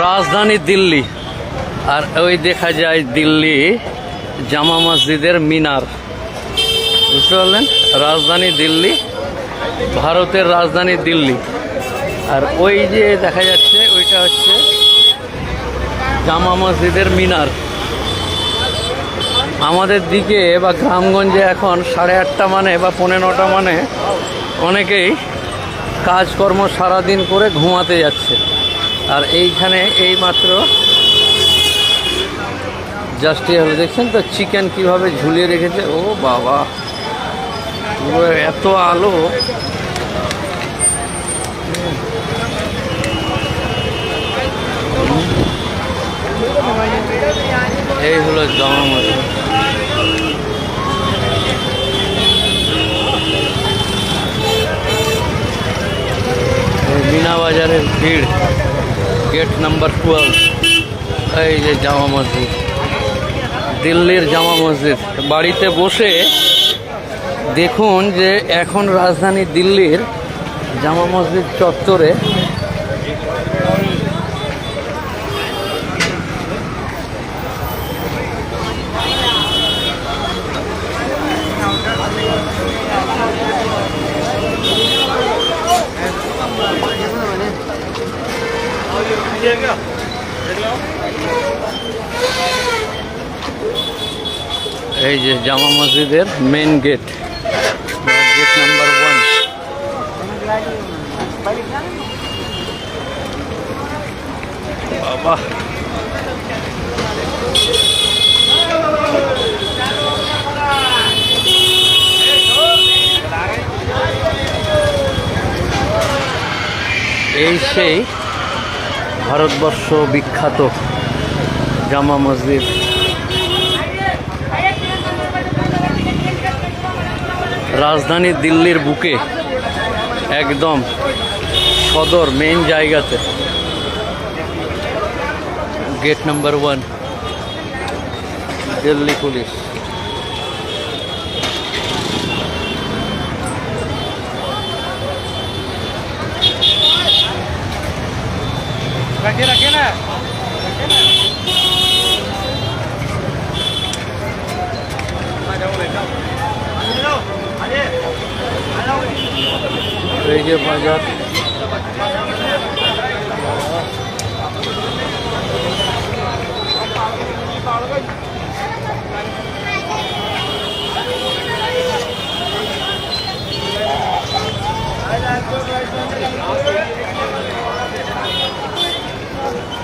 রাজধানী দিল্লি, আর ওই দেখা যায় দিল্লি জামা মসজিদের মিনার। বুঝতে পারলেন? রাজধানী দিল্লি, ভারতের রাজধানী দিল্লি। আর ওই যে দেখা যাচ্ছে ওইটা হচ্ছে জামা মসজিদের মিনার। আমাদের দিকে বা গ্রামগঞ্জে এখন 8:30 মানে বা 9:45 মানে অনেকেই কাজকর্ম সারাদিন করে ঘুমাতে যাচ্ছে। আর এইখানে এইমাত্র জাস্ট হলো, দেখছেন তো চিকেন কিভাবে ঝুলিয়ে রেখেছে। ও বাবা, পুরো এত আলো। এই হলো জামা মসজিদ। মিনা বাজারের ভিড়। Gate number 12। এই যে জামা মসজিদ, দিল্লির জামা মসজিদ। বাড়িতে বসে দেখুন যে এখন রাজধানী দিল্লির জামা মসজিদ চত্বরে এই যে জামা মসজিদের মেন গেট, গেট নাম্বার 1। বাবা, এই সেই ভারতবর্ষ বিখ্যাত জামা মসজিদ। রাজধানী দিল্লির বুকে, একদম সদর মেইন জায়গাতে। Gate number 1, Delhi police. रखे ना এই যে বাজার।